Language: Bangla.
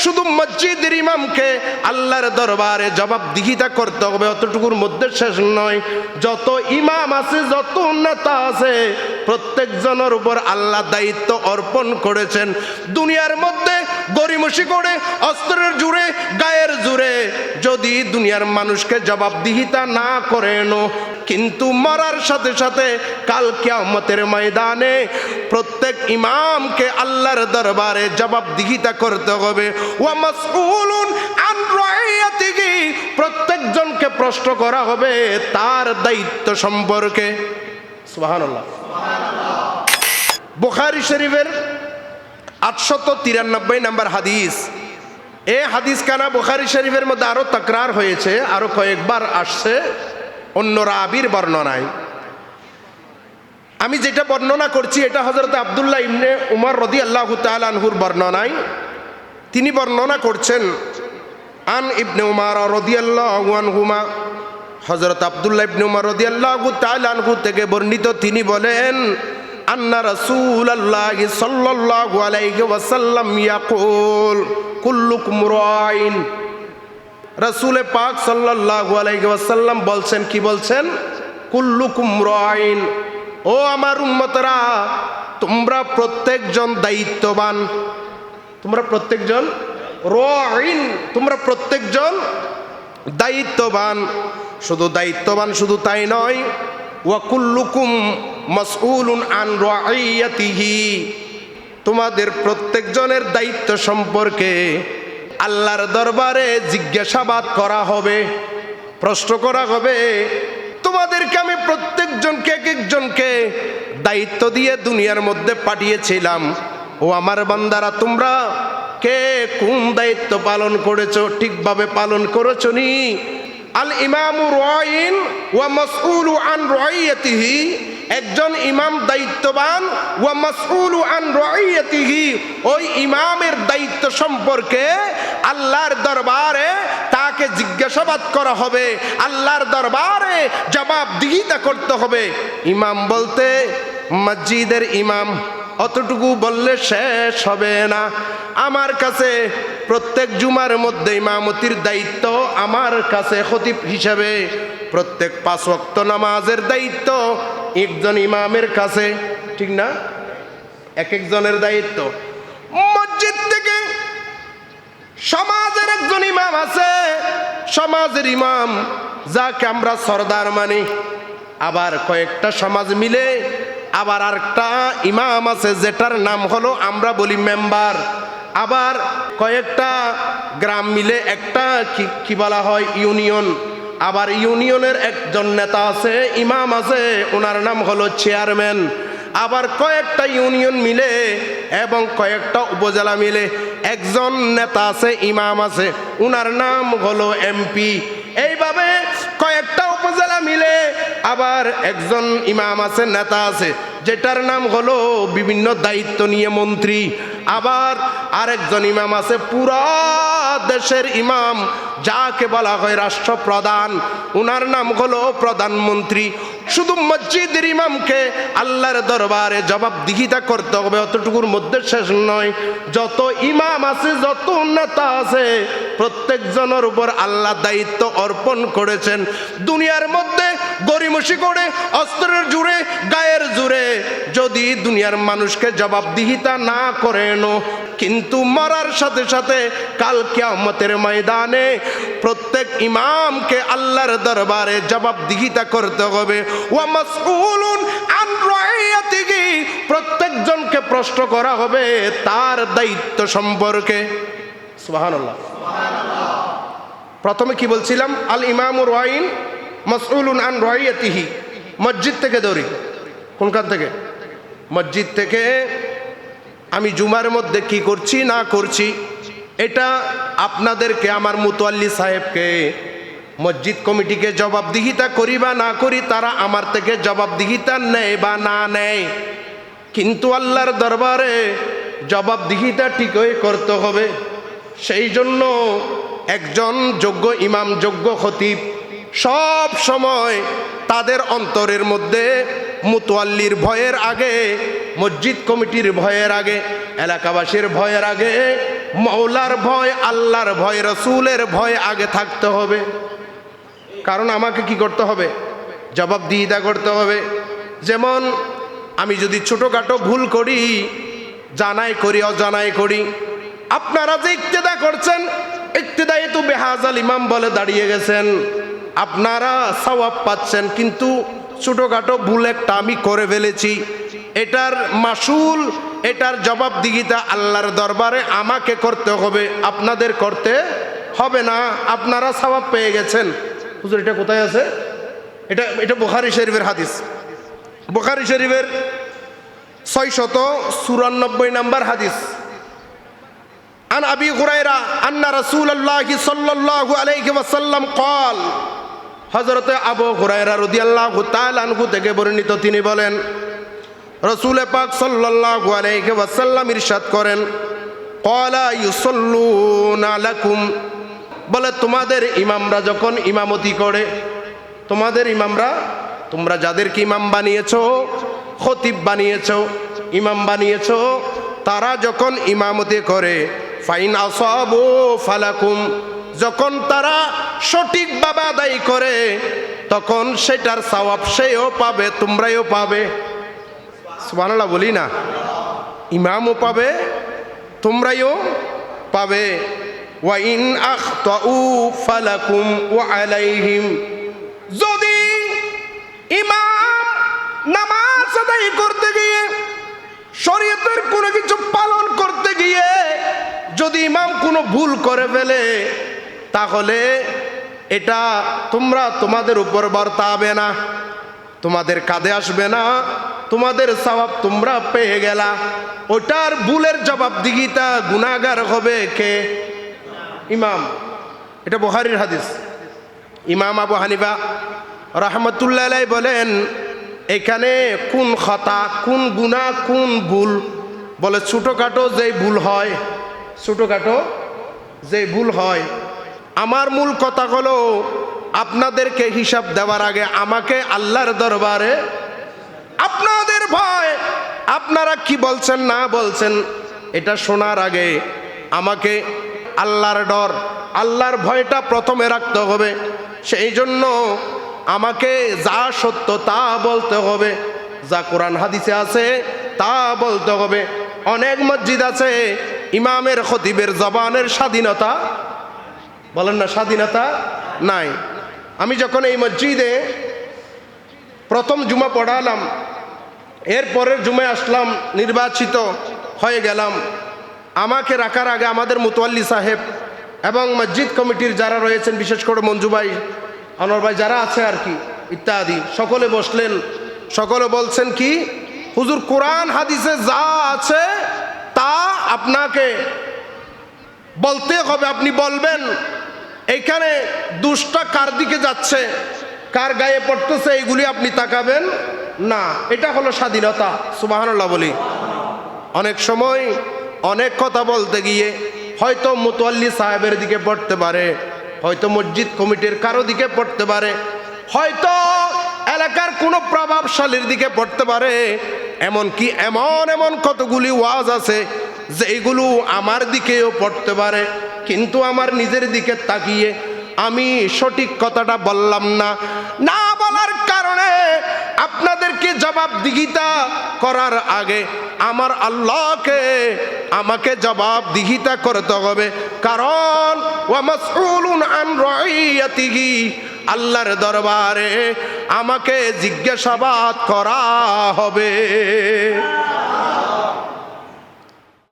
শুধু মসজিদের ইমামকে আল্লাহর দরবারে জবাবদিহিতা করতে হবে অতটুকুর মধ্যে শেষ নয়। যত ইমাম আছে, যত নেতা আছে, প্রত্যেকজনের উপর আল্লাহ দায়িত্ব অর্পণ করেছেন। দুনিয়ার মধ্যে গরিমসি করে, অস্ত্রের জোরে, গায়ের জোরে যদি দুনিয়ার মানুষকে জবাবদিহিতা না করেন, কিন্তু মরার সাথে সাথে কাল কিয়ামতের ময়দানে প্রত্যেক ইমামকে আল্লাহর দরবারে জবাবদিহিতা করতে হবে। ওয়া মাসউলুন আন রাইয়াতিহি, প্রত্যেকজনকে প্রশ্ন করা হবে তার দায়িত্ব সম্পর্কে। সুবহানাল্লাহ। বুখারী শরীফের 893 নম্বর হাদিস। এই হাদিস কানা বুখারী শরীফের মধ্যে আরো তাকরার হয়েছে, আরো কয়েকবার আসছে অন্য রাবীর বর্ণনায়। আমি যেটা বর্ণনা করছি এটা হযরত আব্দুল্লাহ ইবনে উমর রাদিয়াল্লাহু তাআলা আনহুর বর্ণনায়। তিনি বর্ণনা করছেন, আন ইবনে উমর রাদিয়াল্লাহু আনহুমা, হযরত আব্দুল্লাহ ইবনে উমর রাদিয়াল্লাহু তাআলা আনহু থেকে বর্ণিত, তিনি বলেন, আন্না রাসূলুল্লাহ সাল্লাল্লাহু আলাইহি ওয়াসাল্লাম ইয়াকুল কুল্লুকুম রাইন। রাসূল পাক সাল্লাল্লাহু আলাইহি ওয়াসাল্লাম বলছেন, কি বলছেন? কুল্লুকুম রাইন, ও আমার উম্মতরা, তোমরা প্রত্যেকজন দায়িত্ববান। তোমরা প্রত্যেকজন রাইন, তোমরা প্রত্যেকজন দায়িত্ববান। শুধু দায়িত্ববান শুধু তাই নয়, ওয়া কুল্লুকুম মাসউলুন আন রাইয়াতিহি, তোমাদের প্রত্যেকজনের দায়িত্ব সম্পর্কে আল্লাহর দরবারে জিজ্ঞাসাবাদ করা হবে, প্রশ্ন করা হবে। তোমাদেরকে আমি প্রত্যেকজনকে এক একজনকে দায়িত্ব দিয়ে দুনিয়ার মধ্যে পাঠিয়েছিলাম। ও আমার বান্দারা, তোমরা কে কোন দায়িত্ব পালন করেছো? ঠিকভাবে পালন করেছো নি? আল ইমামু রাইন ওয়া মাসউলু আন রাইয়াতিহি, একজন ইমাম দায়িত্ববান, ওয়া মাসউলু আন রাইয়াতিহি, ওই ইমামের দায়িত্ব সম্পর্কে আল্লাহর দরবারে তাকে জিজ্ঞাসাবাদ করা হবে, আল্লাহর দরবারে জবাবদিহিতা করতে হবে। ইমাম বলতে মসজিদের ইমাম, অতটুকু বললে শেষ হবে না। আমার কাছে প্রত্যেক জুমার মধ্যে ইমামতির দায়িত্ব আমার কাছে খতিব হিসাবে, প্রত্যেক 5 ওয়াক্ত নামাজের দায়িত্ব একজন ইমামের কাছে, ঠিক না? এক একজনের দায়িত্ব। মসজিদ থেকে সমাজের একজন ইমাম আছে, সমাজের ইমাম যাকে আমরা সরদার মানি। আবার কয়েকটা সমাজ মিলে আবার আরেকটা ইমাম আছে যেটার নাম হলো আমরা বলি মেম্বার। আবার কয়েকটা গ্রাম মিলে একটা কি বলা হয় ইউনিয়ন। আবার ইউনিয়নের একজন নেতা আছে, ইমাম আছে, ওনার নাম হলো চেয়ারম্যান। আবার কয়েকটা ইউনিয়ন মিলে এবং কয়েকটা উপজেলা মিলে একজন নেতা আছে, ইমাম আছে, ওনার নাম হলো এমপি। এইভাবে কয়েকটা উপজেলা মিলে আবার একজন ইমাম আছে, নেতা আছে, যেটার নাম হলো বিভিন্ন দায়িত্ব নিয়ে মন্ত্রী। আবার আরেকজন ইমাম আছে, পুরা দেশের ইমাম, যাকে বলা হয় রাষ্ট্রপ্রধান, ওনার নাম হলো প্রধানমন্ত্রী। শুধু মসজিদের ইমামকে আল্লাহর দরবারে জবাবদিহিতা করতে হবে অতটুকুর মধ্যে শেষ নয়। যত ইমাম আছে, যত নেতা আছে, প্রত্যেকজনের উপর আল্লাহ দায়িত্ব অর্পণ করেছেন। দুনিয়ার মধ্যে গরিমসি করে, অস্ত্রের জোরে, গায়ের জোরে যদি দুনিয়ার মানুষকে জবাবদিহিতা না করেন, কিন্তু মরার সাথে সাথে কাল কিয়ামতের ময়দানে প্রত্যেক ইমামকে আল্লাহর দরবারে জবাবদিহিতা করতে হবে। ওয়া মাসউলুন আন রাইয়াতিহি, প্রত্যেকজনকে প্রশ্ন করা হবে তার দায়িত্ব সম্পর্কে। সুবহানাল্লাহ। প্রথমে কি বলছিলাম? আল ইমামুর রাইন মাসউলুন আন রাইয়াতিহি। মসজিদ থেকে ধরি, কোনখান থেকে? মসজিদ থেকে আমি জুমার মধ্যে কি করছি না করছি, এটা আপনাদেরকে, আমার মুতওয়াল্লি সাহেবকে, মসজিদ কমিটিকে জবাবদিহিতা করি বা না করি, তারা আমার থেকে জবাবদিহিতা নেয় বা না নেয়, কিন্তু আল্লাহর দরবারে জবাবদিহিতা ঠিকই করতে হবে। সেই জন্য একজন যোগ্য ইমাম, যোগ্য খতিব সব সময় তাদের অন্তরের মধ্যে মুতওয়াল্লির ভয়ের আগে, মসজিদ কমিটির ভয়ের আগে, এলাকাবাসীর ভয়ের আগে মওলার ভয়, আল্লাহর ভয়, রসুলের ভয় আগে থাকতে হবে। কারণ আমাকে কি করতে হবে? জবাবদিহিতা করতে হবে। যেমন আমি যদি ছোটোখাটো ভুল করি, জানাই করি অজানাই করি, আপনারা যে ইক্তেদা করছেন, ইক্তেদায়ে তো বেহাজাল ইমাম বলে দাঁড়িয়ে গেছেন, আপনারা সওয়াব পাচ্ছেন, কিন্তু ছোটোখাটো ভুল একটা আমি করে ফেলেছি, এটার মাসুল, এটার জবাবদিহিতা আল্লাহর দরবারে আমাকে করতে হবে, আপনাদের করতে হবে না। আপনারা সওয়াব পেয়ে গেছেন। হুজুর এটা কোথায় আছে? এটা বুখারী শরীফের হাদিস, বুখারী শরীফের 694 নম্বর হাদিস। আন আবি হুরায়রা আন্না রাসূলুল্লাহি সাল্লাল্লাহু আলাইহি ওয়াসাল্লাম ক্বাল, হযরত আবু হুরায়রা রাদিয়াল্লাহু তাআলা আনহু থেকে বর্ণিত, তিনি বলেন রাসূল পাক সাল্লাল্লাহু আলাইহি ওয়াসাল্লাম ইরশাদ করেন, ক্বালা ইউসাল্লুনা লাকুম, বলে তোমাদের ইমামরা যখন ইমামতি করে, তোমাদের ইমামরা, তোমরা যাদেরকে ইমাম বানিয়েছো, খতিব বানিয়েছো, ইমাম বানিয়েছো, তারা যখন ইমামতি করে, ফাইন আসাবু ফালাকুম, যখন তারা সঠিকভাবে আদায় করে, তখন সেটার সওয়াব সেও পাবে, তোমরাও পাবে। সুবহানাল্লাহ বলি না? ইমামও পাবে, তোমরাও পাবে। ওয়া ইন আখতাউ ফালাকুম ওয়া আলাইহিম, যদি ইমাম নামাজ আদায় করতে গিয়ে, শরীয়তের কোনো কিছু পালন করতে গিয়ে যদি ইমাম কোনো ভুল করে ফেলে, তাহলে এটা তোমরা তোমাদের উপর বর্তাবে না, তোমাদের কাঁধে আসবে না, তোমাদের সওয়াব তোমরা পেয়ে গেলা। ওটার ভুলের জবাবদিহিতা গুনাহগার হবে কে? ইমাম। এটা বুখারীর হাদিস। ইমাম আবু হানিফা রাহমাতুল্লাহ আলাইহি বলেন, এখানে কোন খতা, কোন গুনাহ, কোন ভুল? বলে ছোটোখাটো যেই ভুল হয়, ছোটোখাটো যেই ভুল হয়। আমার মূল কথা হলো, আপনাদেরকে হিসাব দেওয়ার আগে আমাকে আল্লাহর দরবারে, আপনাদের ভয়, আপনারা কি বলছেন না বলছেন, এটা শোনার আগে আমাকে আল্লাহর ডর, আল্লাহর ভয়টা প্রথমে রাখতে হবে। সেই জন্য আমাকে যা সত্য তা বলতে হবে, যা কোরআন হাদিসে আছে তা বলতে হবে। অনেক মসজিদ আছে ইমামের খতিবের জবানের স্বাধীনতা, বলেন না, স্বাধীনতা নাই। আমি যখন এই মসজিদে প্রথম জুমা পড়ালাম, এর পরের জুমায় আসলাম, নির্বাচিত হয়ে গেলাম, আমাকে রাখার আগে আমাদের মুতওয়াল্লি সাহেব এবং মসজিদ কমিটির যারা রয়েছেন, বিশেষ করে মঞ্জু ভাই, আনোয়ার ভাই, যারা আছে আর কি ইত্যাদি, সকলে বসলেন। সকলে বলছেন কি, হুজুর কোরআন হাদিসে যা আছে তা আপনাকে বলতে হবে, আপনি বলবেন। এইখানে দুষ্টা কার দিকে যাচ্ছে, কার গায়ে পড়তেছে, এইগুলি আপনি তাকাবেন না। এটা হলো স্বাধীনতা। সুবহানাল্লাহ বলি। অনেক সময় অনেক কথা বলতে গিয়ে হয়তো মুতওয়াল্লি সাহেবের দিকে পড়তে পারে, হয়তো মসজিদ কমিটির কারো দিকে পড়তে পারে, হয়তো এলাকার কোনো প্রভাবশালীর দিকে পড়তে পারে। এমনকি এমন কতগুলি ওয়াজ আছে যে এইগুলো আমার দিকেও পড়তে পারে, কিন্তু আমার নিজের দিকে তাকিয়ে আমি সঠিক কথাটা বললাম না। না বলার কারণে আপনাদেরকে জবাবদিহিতা করার আগে আমার আল্লাহকে, আমাকে জবাবদিহিতা করতে হবে। কারণ ওয়া মাসউলুন আন রাইয়াতিহি, আল্লাহর দরবারে আমাকে জিজ্ঞাসাবাদ করা হবে।